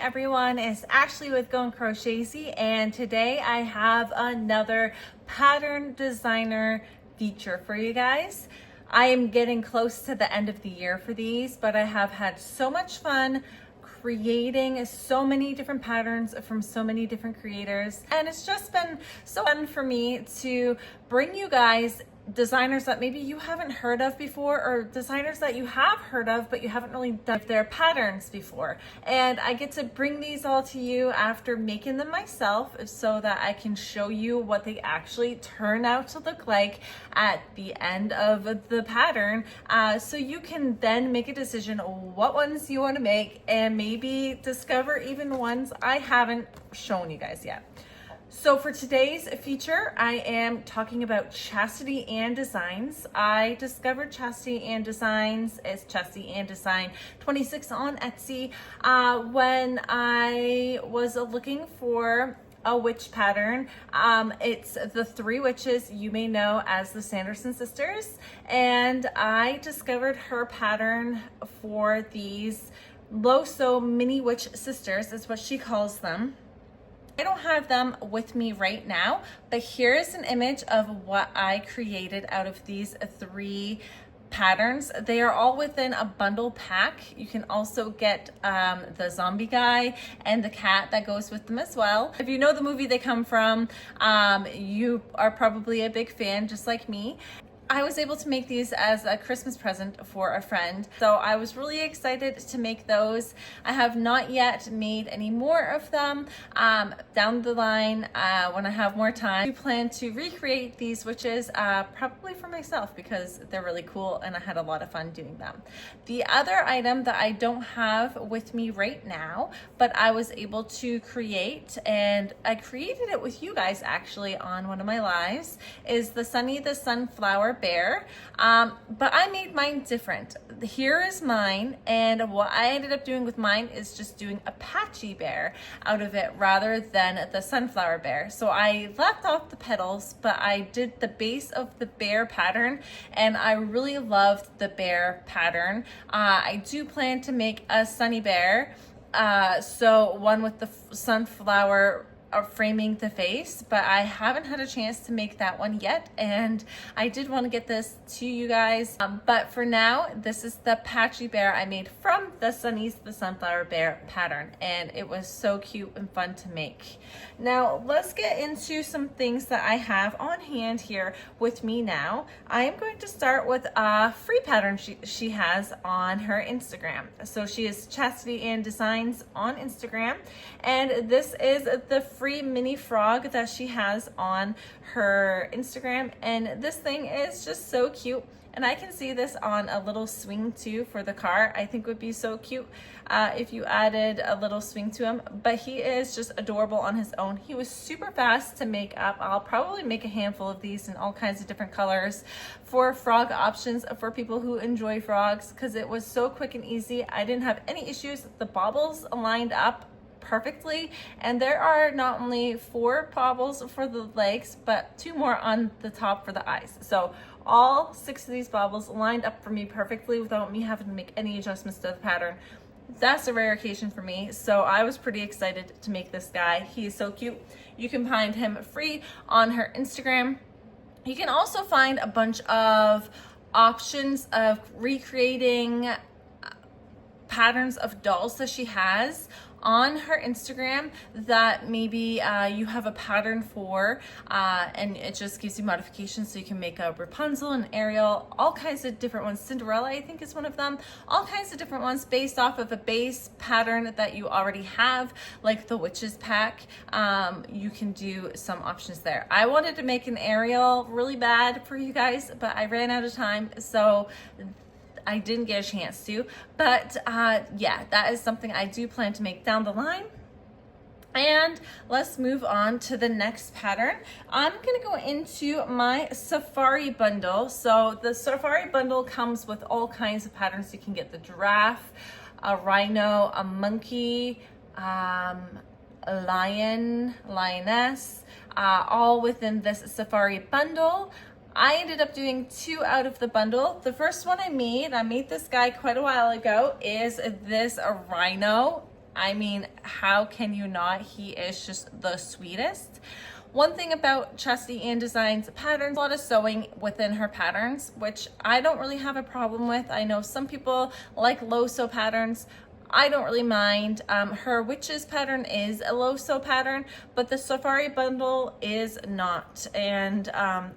everyone, it's Ashley with Going Crochet, and today I have another pattern designer feature for you guys. I am getting close to the end of the year for these, but I have had so much fun creating so many different patterns from so many different creators, and it's just been so fun for me to bring you guys designers that maybe you haven't heard of before, or designers that you have heard of but you haven't really done their patterns before. And I get to bring these all to you after making them myself, so that I can show you what they actually turn out to look like at the end of the pattern, so you can then make a decision what ones you want to make, and maybe discover even ones I haven't shown you guys yet. So for today's feature, I am talking about ChasityAnnDesigns. I discovered ChasityAnnDesigns, it's ChasityAnnDesign 26 on Etsy, when I was looking for a witch pattern. It's the three witches you may know as the Sanderson sisters, and I discovered her pattern for these low-sew mini witch sisters is what she calls them. I don't have them with me right now, but here's an image of what I created out of these three patterns. They are all within a bundle pack. You can also get the zombie guy and the cat that goes with them as well. If you know the movie they come from, you are probably a big fan just like me. I was able to make these as a Christmas present for a friend, so I was really excited to make those. I have not yet made any more of them. Down the line, when I have more time, I plan to recreate these witches, probably for myself, because they're really cool and I had a lot of fun doing them. The other item that I don't have with me right now, but I was able to create, and I created it with you guys actually on one of my lives, is the Sunny the Sunflower Bear, but I made mine different. Here is mine, and what I ended up doing with mine is just doing a patchy bear out of it rather than the sunflower bear. So I left off the petals, but I did the base of the bear pattern, and I really loved the bear pattern. I do plan to make a sunny bear, so one with the sunflower framing the face, but I haven't had a chance to make that one yet, and I did want to get this to you guys, but for now this is the patchy bear I made from the Sunny's the Sunflower Bear pattern, and it was so cute and fun to make. Now let's get into some things that I have on hand here with me now. I am going to start with a free pattern she has on her Instagram. So she is ChasityAnnDesigns on Instagram, and this is the free mini frog that she has on her Instagram, and this thing is just so cute, and I can see this on a little swing too for the car. I think would be so cute if you added a little swing to him, but he is just adorable on his own. He was super fast to make up. I'll probably make a handful of these in all kinds of different colors for frog options for people who enjoy frogs, because it was so quick and easy. I didn't have any issues. The baubles lined up perfectly, and there are not only 4 baubles for the legs, but 2 more on the top for the eyes. So all 6 of these baubles lined up for me perfectly without me having to make any adjustments to the pattern. That's a rare occasion for me, so I was pretty excited to make this guy. He is so cute. You can find him free on her Instagram. You can also find a bunch of options of recreating patterns of dolls that she has on her Instagram that maybe you have a pattern for, and it just gives you modifications, so you can make a Rapunzel and Ariel, all kinds of different ones. Cinderella, I think, is one of them. All kinds of different ones based off of a base pattern that you already have, like the Witches pack. You can do some options there. I wanted to make an Ariel really bad for you guys, but I ran out of time, so I didn't get a chance to, but yeah, that is something I do plan to make down the line. And let's move on to the next pattern. I'm gonna go into my Safari bundle. So the Safari bundle comes with all kinds of patterns. You can get the giraffe, a rhino, a monkey, a lion, lioness, all within this Safari bundle. I ended up doing 2 out of the bundle. The first one I made this guy quite a while ago, is this Rhino. I mean, how can you not? He is just the sweetest. One thing about ChasityAnnDesigns patterns, a lot of sewing within her patterns, which I don't really have a problem with. I know some people like low sew patterns. I don't really mind. Her witches pattern is a low sew pattern, but the safari bundle is not. And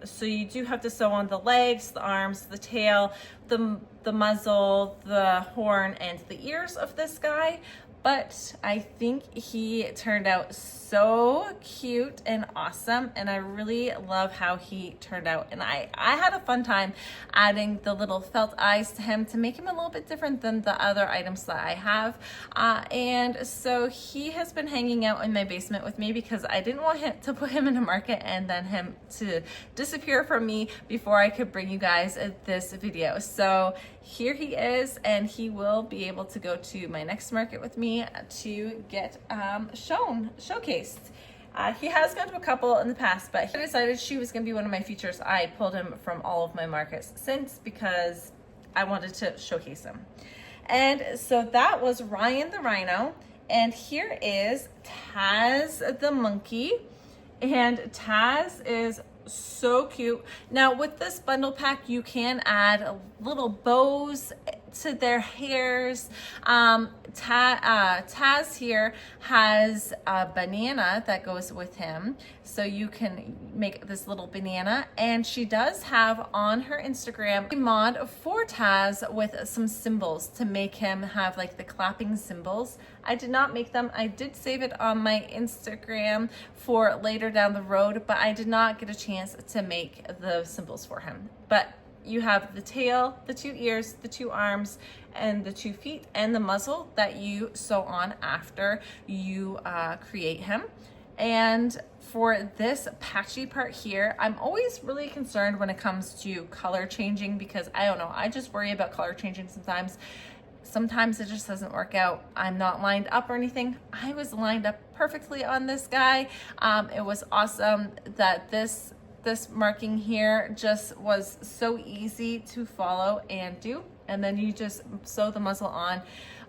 so you do have to sew on the legs, the arms, the tail, the muzzle, the horn, and the ears of this guy. But I think he turned out so cute and awesome, and I really love how he turned out. And I had a fun time adding the little felt eyes to him to make him a little bit different than the other items that I have. And so he has been hanging out in my basement with me because I didn't want him to put him in a market and then him to disappear from me before I could bring you guys this video. So here he is, and he will be able to go to my next market with me to get showcased. He has gone to a couple in the past, but he decided she was going to be one of my features. I pulled him from all of my markets since because I wanted to showcase him. And so that was Ryan the Rhino, and here is Taz the monkey, and Taz is so cute. Now with this bundle pack, you can add little bows to their hairs. Taz here has a banana that goes with him, so you can make this little banana. And she does have on her Instagram a mod for Taz with some symbols to make him have like the clapping symbols. I did not make them. I did save it on my Instagram for later down the road, but I did not get a chance to make those symbols for him. But you have the tail, the 2 ears, the 2 arms, and the 2 feet, and the muzzle that you sew on after you create him. And for this patchy part here, I'm always really concerned when it comes to color changing because I don't know, I just worry about color changing sometimes. Sometimes it just doesn't work out. I'm not lined up or anything. I was lined up perfectly on this guy. It was awesome that this marking here just was so easy to follow and do. And then you just sew the muzzle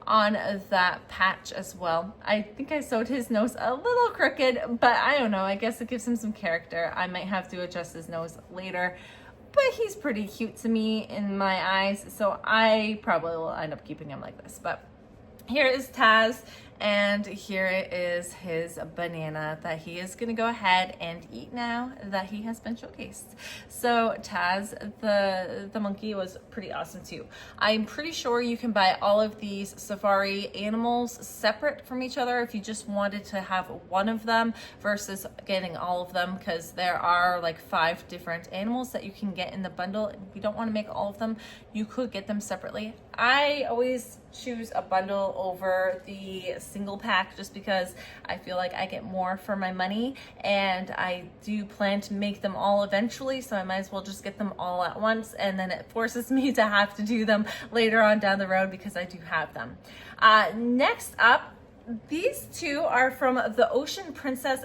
on that patch as well. I think I sewed his nose a little crooked, but I don't know, I guess it gives him some character. I might have to adjust his nose later, but he's pretty cute to me in my eyes, so I probably will end up keeping him like this. But here is Taz, and here is his banana that he is going to go ahead and eat now that he has been showcased. So Taz the monkey was pretty awesome too. I'm pretty sure you can buy all of these safari animals separate from each other if you just wanted to have one of them versus getting all of them, because there are like 5 different animals that you can get in the bundle. If you don't want to make all of them, you could get them separately. I always choose a bundle over the single pack just because I feel like I get more for my money, and I do plan to make them all eventually, so I might as well just get them all at once, and then it forces me to have to do them later on down the road because I do have them. Next up, these 2 are from the Ocean Princess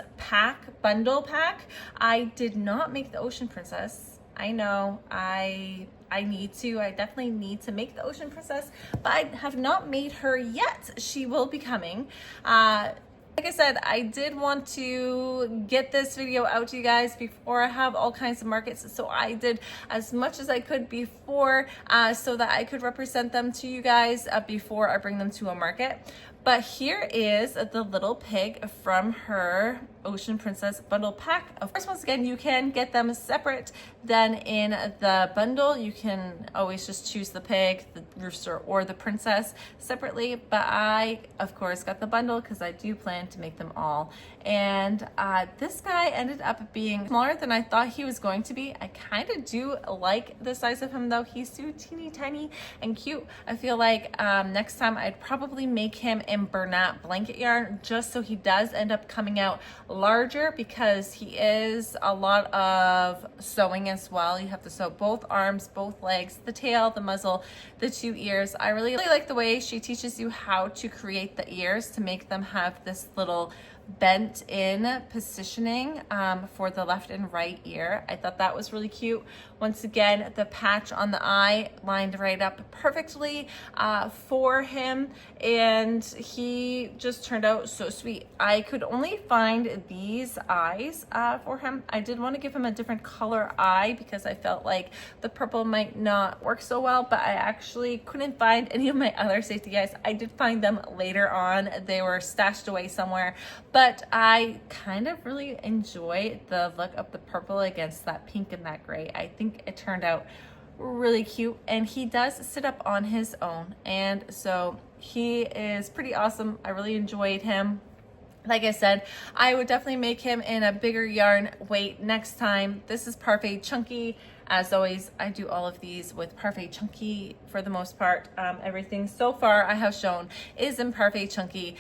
bundle pack. I did not make the Ocean Princess. I know I definitely need to make the Ocean Princess, but I have not made her yet. She will be coming. Like I said, I did want to get this video out to you guys before I have all kinds of markets, so I did as much as I could before so that I could represent them to you guys before I bring them to a market. But here is the little pig from her Ocean Princess bundle pack. Of course, once again, you can get them separate than in the bundle. You can always just choose the pig, the rooster, or the princess separately. But I, of course, got the bundle because I do plan to make them all. And this guy ended up being smaller than I thought he was going to be. I kind of do like the size of him though. He's so teeny tiny and cute. I feel like next time I'd probably make him in Bernat blanket yarn just so he does end up coming out larger, because he is a lot of sewing as well. You have to sew both arms, both legs, the tail, the muzzle, the 2 ears. I really like the way she teaches you how to create the ears to make them have this little bent in positioning for the left and right ear. I thought that was really cute. Once again, the patch on the eye lined right up perfectly for him, and he just turned out so sweet. I could only find these eyes for him. I did want to give him a different color eye because I felt like the purple might not work so well, but I actually couldn't find any of my other safety eyes. I did find them later on. They were stashed away somewhere, but I kind of really enjoy the look of the purple against that pink and that gray. I think it turned out really cute, and he does sit up on his own, and so he is pretty awesome. I really enjoyed him. Like I said, I would definitely make him in a bigger yarn weight next time. This is Parfait Chunky. As always, I do all of these with Parfait Chunky for the most part. Everything so far I have shown is in Parfait Chunky,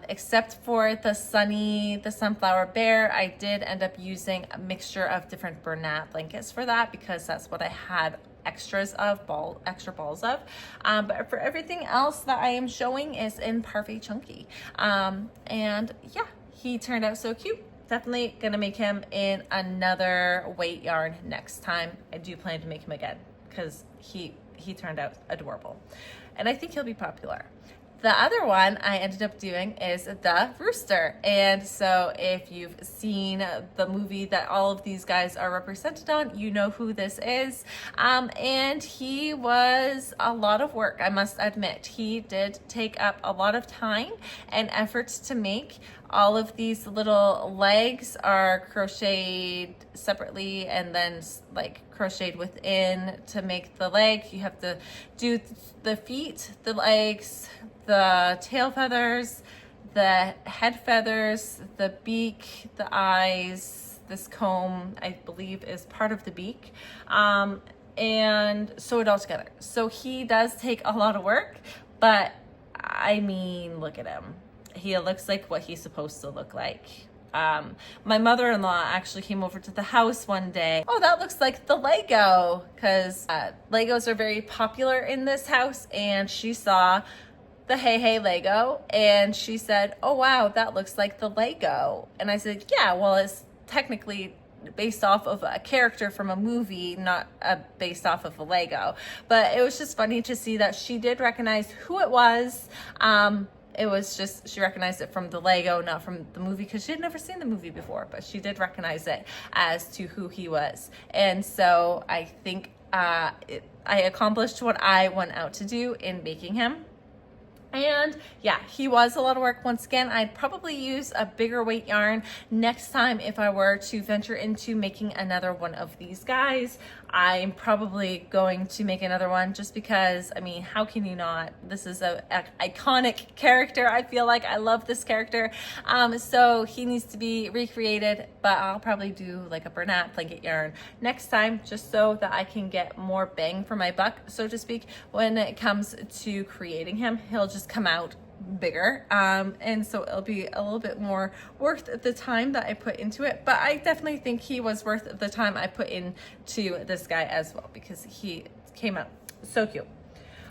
except for the Sunflower Bear. I did end up using a mixture of different Bernat blankets for that because that's what I had extra balls of. But for everything else that I am showing is in Parfait Chunky. And yeah, he turned out so cute. Definitely gonna make him in another weight yarn next time. I do plan to make him again because he turned out adorable, and I think he'll be popular. The other one I ended up doing is the Rooster. And so if you've seen the movie that all of these guys are represented on, you know who this is. And he was a lot of work, I must admit. He did take up a lot of time and efforts to make. All of these little legs are crocheted separately and then like crocheted within to make the leg. You have to do the feet, the legs, the tail feathers, the head feathers, the beak, the eyes. This comb, I believe, is part of the beak. And sew it all together. So he does take a lot of work, but I mean, look at him. He looks like what he's supposed to look like. My mother-in-law actually came over to the house one day. Oh, that looks like the Lego, because Legos are very popular in this house, and she saw the Hey Lego, and she said, oh wow, that looks like the Lego. And I said, yeah, well, it's technically based off of a character from a movie, not based off of a Lego. But it was just funny to see that she did recognize who it was. It was just, she recognized it from the Lego, not from the movie, because she had never seen the movie before, but she did recognize it as to who he was. And so I think I accomplished what I went out to do in making him. And yeah, he was a lot of work. Once again, I'd probably use a bigger weight yarn next time if I were to venture into making another one of these guys. I'm probably going to make another one just because, I mean, how can you not? This is a iconic character. I feel like I love this character. So he needs to be recreated, but I'll probably do like a Bernat blanket yarn next time just so that I can get more bang for my buck, so to speak, when it comes to creating him. He'll just come out bigger, and so it'll be a little bit more worth the time that I put into it. But I definitely think he was worth the time I put into this guy as well, because he came out so cute.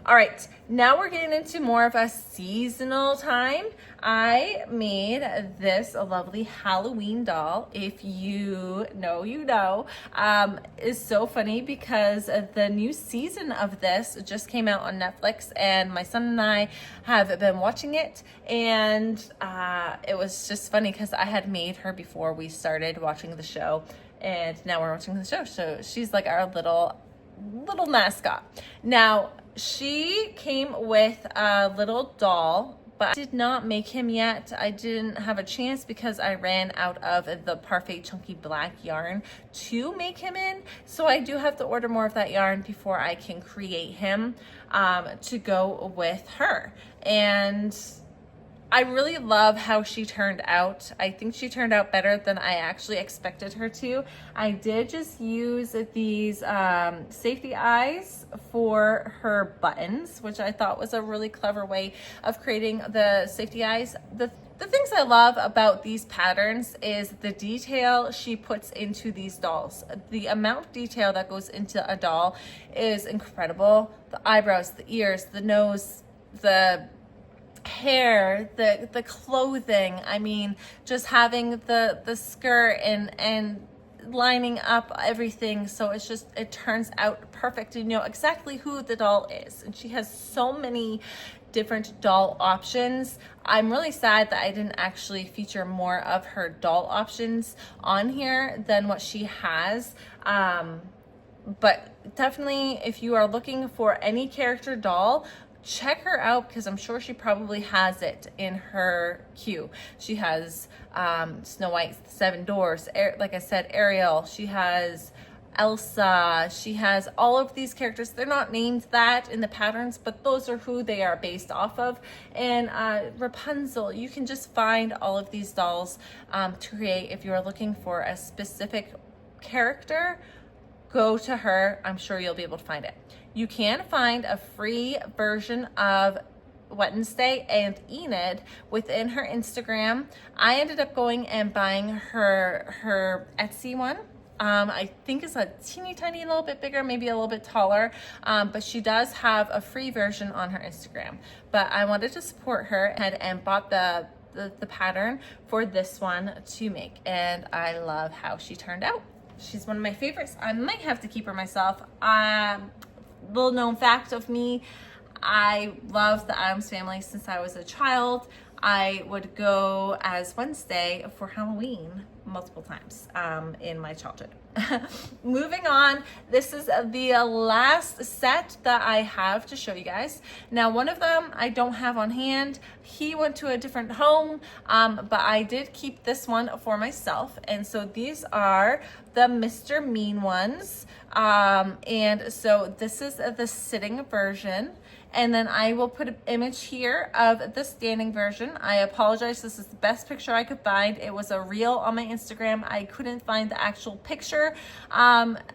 All right, now we're getting into more of a seasonal time. I made this lovely Halloween doll. If you know, you know. It's so funny because the new season of this just came out on Netflix, and my son and I have been watching it, and it was just funny because I had made her before we started watching the show, and now we're watching the show. So she's like our little mascot. Now, she came with a little doll, but I did not make him yet. I didn't have a chance because I ran out of the Parfait Chunky black yarn to make him in. So I do have to order more of that yarn before I can create him to go with her. And I really love how she turned out. I think she turned out better than I actually expected her to. I did just use these safety eyes for her buttons, which I thought was a really clever way of creating the safety eyes. The things I love about these patterns is the detail she puts into these dolls. The amount of detail that goes into a doll is incredible. The eyebrows, the ears, the nose, the hair, the clothing. I mean, just having the skirt and lining up everything so it turns out perfect. You know exactly who the doll is, and she has so many different doll options. I'm really sad that I didn't actually feature more of her doll options on here than what she has. But definitely, if you are looking for any character doll, check her out, because I'm sure she probably has it in her queue. She has Snow White's Seven Dwarfs, like I said, Ariel. She has Elsa. She has all of these characters. They're not named that in the patterns, but those are who they are based off of. And Rapunzel. You can just find all of these dolls to create. If you are looking for a specific character, go to her. I'm sure you'll be able to find it. You can find a free version of Wednesday and Enid within her Instagram. I ended up going and buying her Etsy one. I think it's a teeny tiny little bit bigger, maybe a little bit taller, but she does have a free version on her Instagram. But I wanted to support her and bought the pattern for this one to make, and I love how she turned out. She's one of my favorites. I might have to keep her myself. Little known fact of me, I love the Addams Family since I was a child. I would go as Wednesday for Halloween multiple times in my childhood. Moving on, this is the last set that I have to show you guys. Now, one of them I don't have on hand. He went to a different home, but I did keep this one for myself. And so these are the Mr. Mean ones. And so this is the sitting version. And then I will put an image here of the standing version. I apologize, this is the best picture I could find. It was a reel on my Instagram. I couldn't find the actual picture.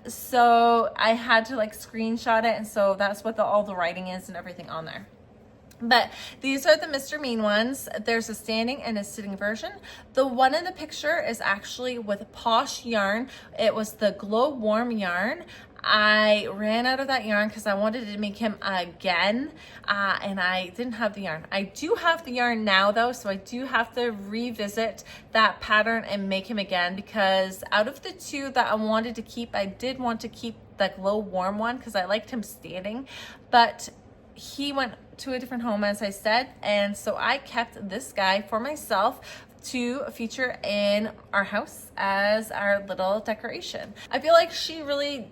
So I had to like screenshot it. And so that's what all the writing is and everything on there. But these are the Mr. Mean ones. There's a standing and a sitting version. The one in the picture is actually with Posh yarn. It was the Glow Warm yarn. I ran out of that yarn because I wanted to make him again, and I didn't have the yarn. I do have the yarn now though, so I do have to revisit that pattern and make him again, because out of the two that I wanted to keep, I did want to keep the Glow Warm one because I liked him standing, but he went to a different home, as I said, and so I kept this guy for myself to feature in our house as our little decoration. I feel like she really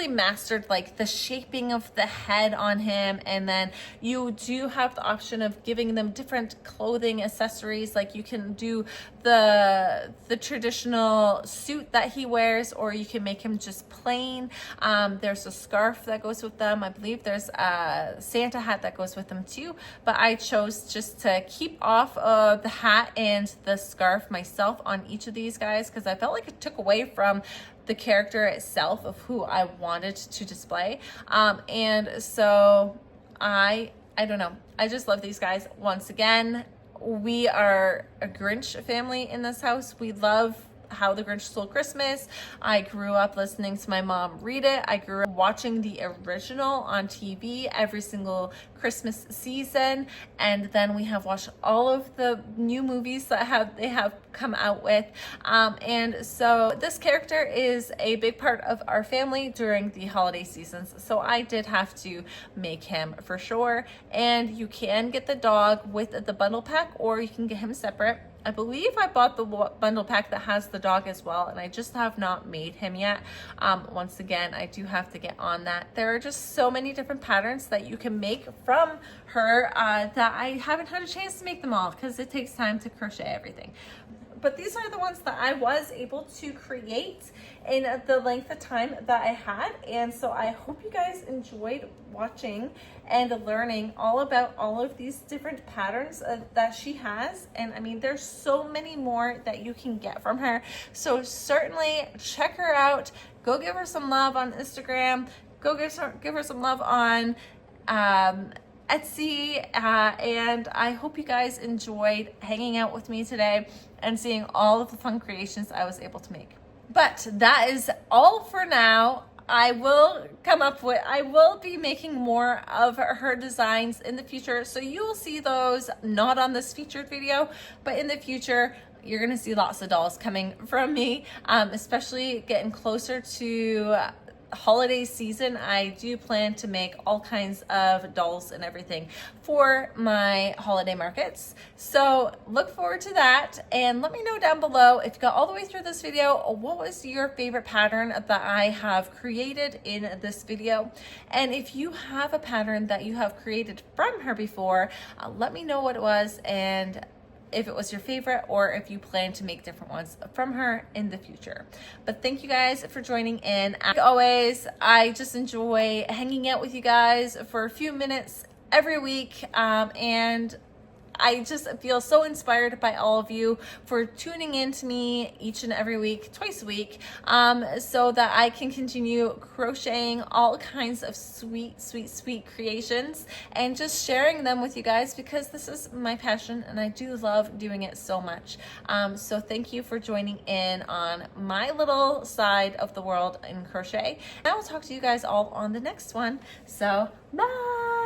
mastered like the shaping of the head on him, and then you do have the option of giving them different clothing accessories. Like you can do the traditional suit that he wears, or you can make him just plain. There's a scarf that goes with them. I believe there's a Santa hat that goes with them too, but I chose just to keep off of the hat and the scarf myself on each of these guys, because I felt like it took away from the character itself of who I wanted to display. And so I don't know, I just love these guys. Once again, we are a Grinch family in this house. We love How the Grinch Stole Christmas. I grew up listening to my mom read it. I grew up watching the original on TV every single Christmas season, and then we have watched all of the new movies that they have come out with, and so this character is a big part of our family during the holiday seasons, so I did have to make him for sure. And you can get the dog with the bundle pack, or you can get him separate. I believe I bought the bundle pack that has the dog as well, and I just have not made him yet. Once again, I do have to get on that. There are just so many different patterns that you can make from her that I haven't had a chance to make them all because it takes time to crochet everything. But these are the ones that I was able to create in the length of time that I had. And so I hope you guys enjoyed watching and learning all about all of these different patterns that she has. And I mean, there's so many more that you can get from her. So certainly check her out. Go give her some love on Instagram. Go give her some love on Etsy, and I hope you guys enjoyed hanging out with me today and seeing all of the fun creations I was able to make. But that is all for now. I will be making more of her designs in the future. So you will see those not on this featured video, but in the future, you're gonna see lots of dolls coming from me, especially getting closer to holiday season. I do plan to make all kinds of dolls and everything for my holiday markets. So look forward to that, and let me know down below if you got all the way through this video, what was your favorite pattern that I have created in this video. And if you have a pattern that you have created from her before, let me know what it was and if it was your favorite, or if you plan to make different ones from her in the future. But thank you guys for joining in. As always, I just enjoy hanging out with you guys for a few minutes every week, and I just feel so inspired by all of you for tuning in to me each and every week, twice a week, so that I can continue crocheting all kinds of sweet, sweet, sweet creations and just sharing them with you guys, because this is my passion and I do love doing it so much. So thank you for joining in on my little side of the world in crochet. And I will talk to you guys all on the next one. So bye.